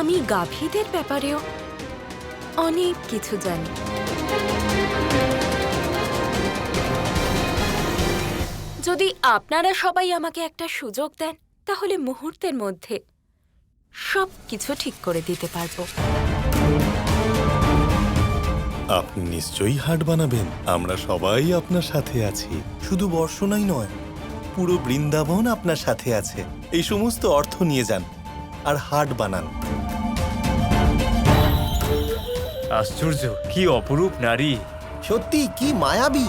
আমি গাভীদের ব্যাপারেও অনেক কিছু জানি। যদি আপনারা সবাই আমাকে একটা সুযোগ দেন তাহলে মুহূর্তের মধ্যে সব কিছু ঠিক করে দিতে পারবো। আপনি নিশ্চয়ই হাট বানাবেন। আমরা সবাই আপনার সাথে আছি। শুধু বর্ষণাই নয়, পুরো বৃন্দাবন আপনার সাথে আছে। এই সমস্ত অর্থ নিয়ে যান আর হাট বানান। আশ্চর্য, কি অপরূপ নারী! সত্যি কি মায়াবী।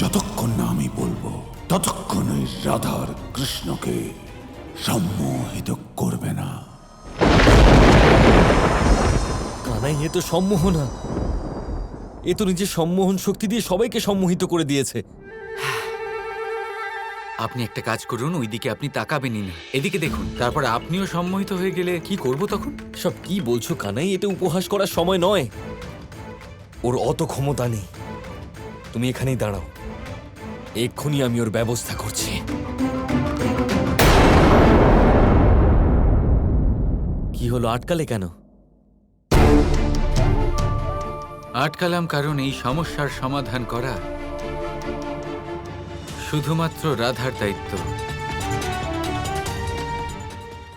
যতক্ষণ না আমি বলবো ততক্ষণই রাধার কৃষ্ণকে সম্মোহিত করবে না। কানাই, এ তো সম্মোহনা। এ তো নিজের সম্মোহন শক্তি দিয়ে সবাইকে সম্মোহিত করে দিয়েছে। আপনি একটা কাজ করুন, ওইদিকে আপনি তাকাবেনই না, এদিকে দেখুন। তারপর আপনিও সম্মোহিত হয়ে গেলে কি করব তখন? সব কি বলছো কানাই? এটা উপহাস করার সময় নয়। ওর অত ক্ষমতা নেই। তুমি এখানেই দাঁড়াও, এক্ষুনি আমি ওর ব্যবস্থা করছি। কি হলো, আটকালে কেন? আটকালাম কারণ এই সমস্যার সমাধান করা শুধুমাত্র রাধার দায়িত্ব,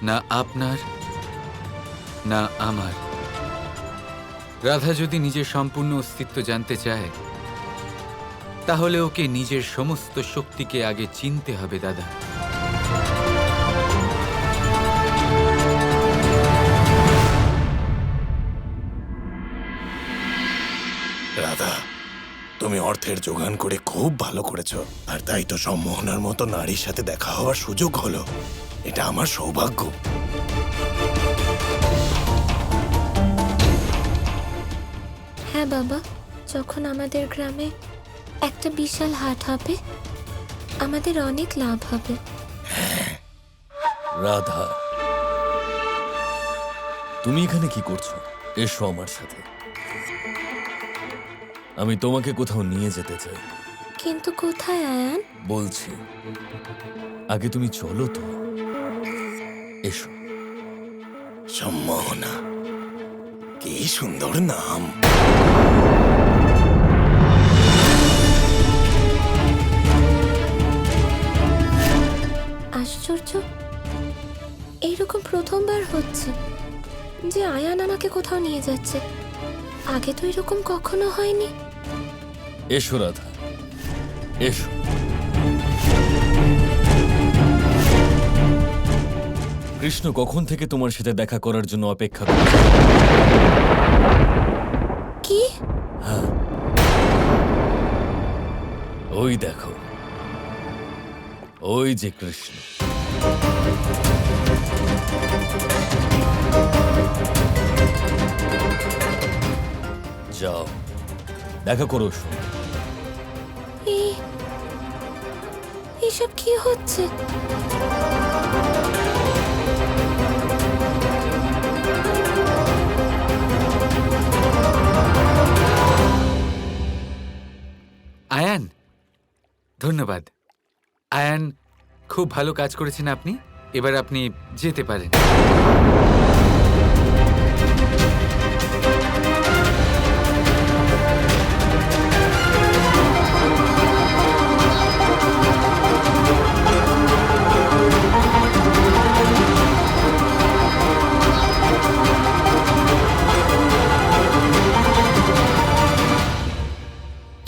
না আপনার না আমার। রাধা যদি নিজের সম্পূর্ণ অস্তিত্ব জানতে চায় তাহলে ওকে নিজের সমস্ত শক্তিকে আগে চিনতে হবে দাদা। রাধা, তুমি অর্থের যোগান করে খুব ভালো করেছো, আর তাই তো সম্মোহনার মতো নারীর সাথে দেখা হওয়ার সুযোগ হলো। এটা আমার সৌভাগ্য। হ্যাঁ বাবা, যখন আমাদের গ্রামে একটা বিশাল হাট হবে আমাদের অনেক লাভ হবে। রাধা, তুমি এখানে কি করছো? এসো আমার সাথে, আমি তোমাকে কোথাও নিয়ে যেতে চাই। কিন্তু কোথায় আয়ান? বলছি, আগে তুমি চলো তো। এসো। সম্মোহনা, কি সুন্দর নাম। আশ্চর্য, এইরকম প্রথমবার হচ্ছে যে আয়ান আমাকে কোথাও নিয়ে যাচ্ছে। আগে তো এরকম কখনো হয়নি। এসো রাধা, এসো। কৃষ্ণ কখন থেকে তোমার সাথে দেখা করার জন্য অপেক্ষা করছে। কি? ওই দেখো, ওই যে কৃষ্ণ। যাও, দেখা করো ওর সঙ্গে। এসব কি হচ্ছে? আয়ান, ধন্যবাদ। আয়ান, খুব ভালো কাজ করেছেন আপনি। এবার আপনি যেতে পারেন।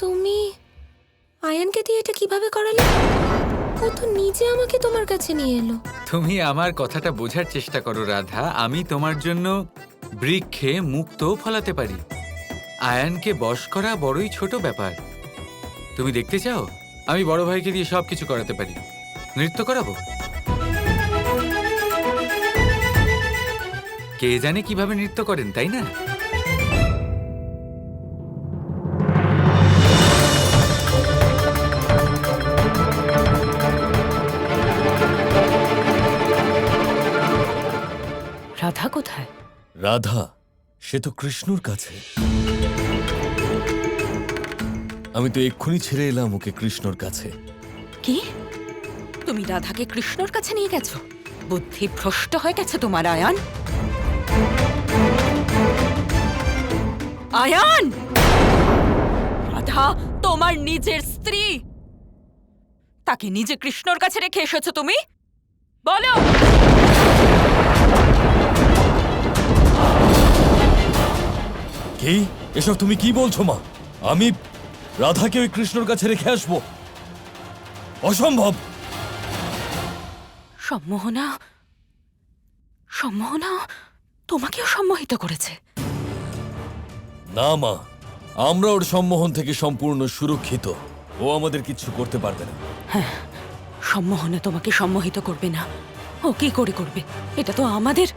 তুমি আয়ানকে দিয়ে এটা কিভাবে করালে? ও তো নিজে আমাকে তোমার কাছে নিয়ে এলো। তুমি আমার কথাটা বোঝার চেষ্টা করো রাধা। আমি তোমার জন্য বৃক্ষে মুক্তও ফলাতে পারি। আয়ানকে বশ করা বড়ই ছোট ব্যাপার। তুমি দেখতে চাও? আমি বড় ভাইকে দিয়ে সবকিছু করাতে পারি। নৃত্য করাবো। কে জানে কিভাবে নৃত্য করেন, তাই না? রাধা কোথায়? রাধা, সে তো কৃষ্ণর কাছে। আমি তো এক্ষুনি ছেড়ে এলাম ওকে কৃষ্ণর কাছে। কি? তুমি রাধাকে কৃষ্ণর কাছে নিয়ে গেছো? বুদ্ধি ভ্রষ্ট হয়ে গেছে তোমার আয়ান। আয়ান, রাধা তোমার নিজের স্ত্রী, তাকে নিজে কৃষ্ণর কাছে রেখে এসেছো তুমি? বলো। কি এসব তুমি কি বলছো মা? আমি রাধাকে ওই কৃষ্ণর কাছে রেখে আসবো? অসম্ভব। সম্মোহনা, সম্মোহনা তোমাকেও সম্মোহিত করেছে? না মা, আমরা ওর সম্মোহন থেকে সম্পূর্ণ সুরক্ষিত। ও আমাদের কিচ্ছু করতে পারবে না। সম্মোহনা তোমাকে সম্মোহিত করবে না। ও কি করে করবে? এটা তো আমাদের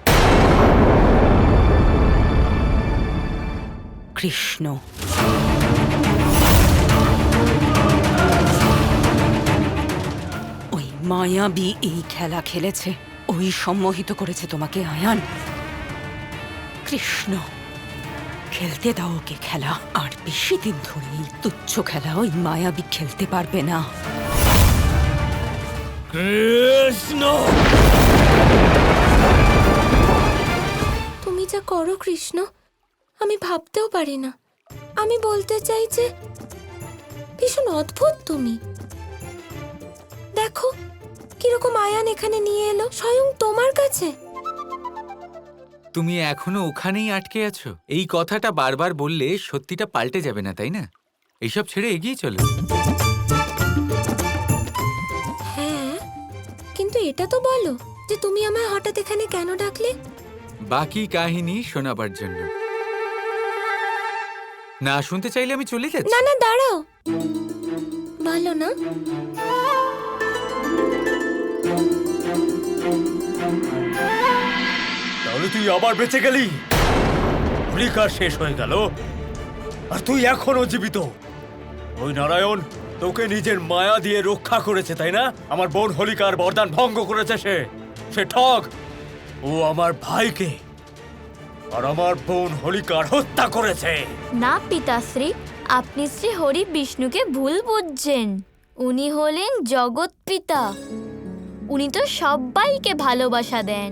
কৃষ্ণ। ওই মায়াবী এই খেলা খেলেছে, ওই সম্মোহিত করেছে তোমাকে আয়ান। কৃষ্ণ, খেলতে দাও ওকে খেলা। আর বেশি দিন ধরে এই তুচ্ছ খেলা ওই মায়াবী খেলতে পারবে না। কৃষ্ণ, তুমি যা করো কৃষ্ণ, আমি ভাবতেও পারি না। আমি বলতে চাই যে ভীষণ অদ্ভুত তুমি। দেখো কিরকম আয়ান এখানে নিয়ে এলো স্বয়ং তোমার কাছে। তুমি এখনো ওখানেই আটকে আছো। এই কথাটা বারবার বললে সত্যিটা পাল্টে যাবে না, তাই না? এইসব ছেড়ে এগিয়ে চলো। হ্যাঁ, কিন্তু এটা তো বলো যে তুমি আমায় হঠাৎ এখানে কেন ডাকলে? বাকি কাহিনী শোনাবার জন্য। না শুনতে চাইলে আমি চলে যাচ্ছি। না না, দাঁড়াও। বলো না। তাহলে তুই আবার বেঁচে গেলি? হোলিকা শেষ হয়ে গেল আর তুই এখনো জীবিত। ওই নারায়ণ তোকে নিজের মায়া দিয়ে রক্ষা করেছে, তাই না? আমার বোন হোলিকার বরদান ভঙ্গ করেছে সে ঠগ। ও আমার ভাইকে আর আমার বোন হোলিকার হত্যা করেছে। না পিতাশ্রী, আপনি শ্রী হরি বিষ্ণুকে ভুল বুঝছেন। উনি হলেন জগৎ পিতা। উনি তো সবাইকে ভালোবাসা দেন।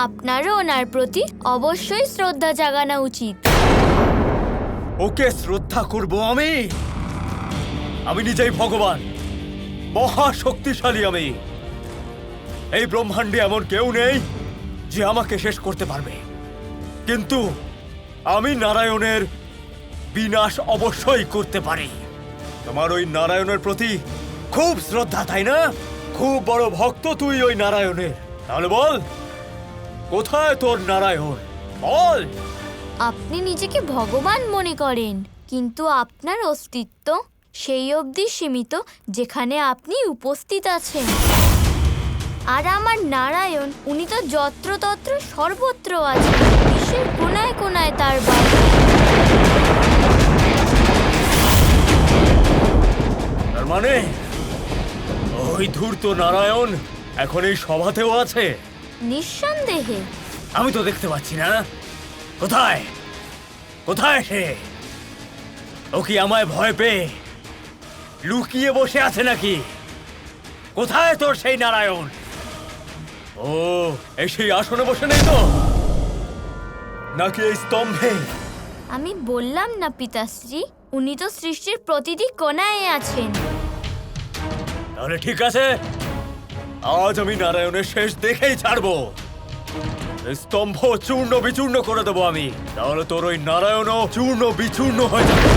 আপনারও ওনার প্রতি অবশ্যই শ্রদ্ধা জাগানো উচিত। ওকে শ্রদ্ধা করব আমি? আমি নিজেই ভগবান, মহা শক্তিশালী আমি। এই ব্রহ্মাণ্ডে এমন কেউ নেই যে আমাকে শেষ করতে পারবে। কিন্তু আমি নারায়ণের বিনাশ অবশ্যই করতে পারি। তোমার ওই নারায়ণের প্রতি খুব শ্রদ্ধা, তাই না? খুব বড় ভক্ত তুই ওই নারায়ণের। তাহলে বল, কোথায় তোর নারায়ণ? বল। আপনি নিজেকে ভগবান মনে করেন, কিন্তু আপনার অস্তিত্ব সেই অবধি সীমিত যেখানে আপনি উপস্থিত আছেন। আর আমার নারায়ণ, উনি তো যত্রতত্র সর্বত্র আছেন। বিশ্বের কোনায় কোনায় তার বাস। তার মানে ওই ধূর্ত নারায়ণ এখন এই সভাতেও আছে? নিঃসন্দেহে। আমি তো দেখতে পাচ্ছি না। কোথায় কোথায় সে? ও কি আমায় ভয় পেয়ে লুকিয়ে বসে আছে নাকি? কোথায় তোর সেই নারায়ণ? ও এই সেই আসনে বসে নেই তো, নাকি এই স্তম্ভে? আমি বললাম না পিতাশ্রী, উনি তো সৃষ্টির প্রতিটি কোণায় আছেন। তাহলে ঠিক আছে, আজ আমি নারায়ণের শেষ দেখেই ছাড়বো। এই স্তম্ভ চূর্ণ বিচূর্ণ করে দেবো আমি। তাহলে তোর ওই নারায়ণও চূর্ণ বিচূর্ণ হয়ে যাবে।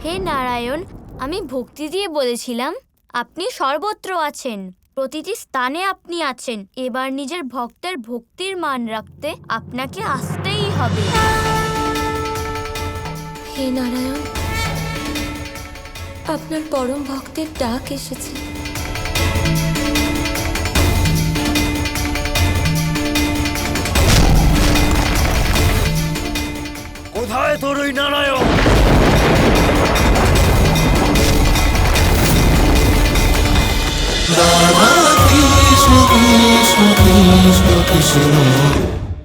হে নারায়ণ, আমি ভক্তি দিয়ে বলেছিলাম আপনি সর্বত্র আছেন, প্রতিটি স্থানে আপনি আছেন। এবার নিজের ভক্তের ভক্তির মান রাখতে আপনাকে আসতেই হবে। হে নারায়ণ, আপনার পরম ভক্তের ডাক এসেছে। কোথায় তোর ওই Narayan? Krishna Krishna Krishna Krishna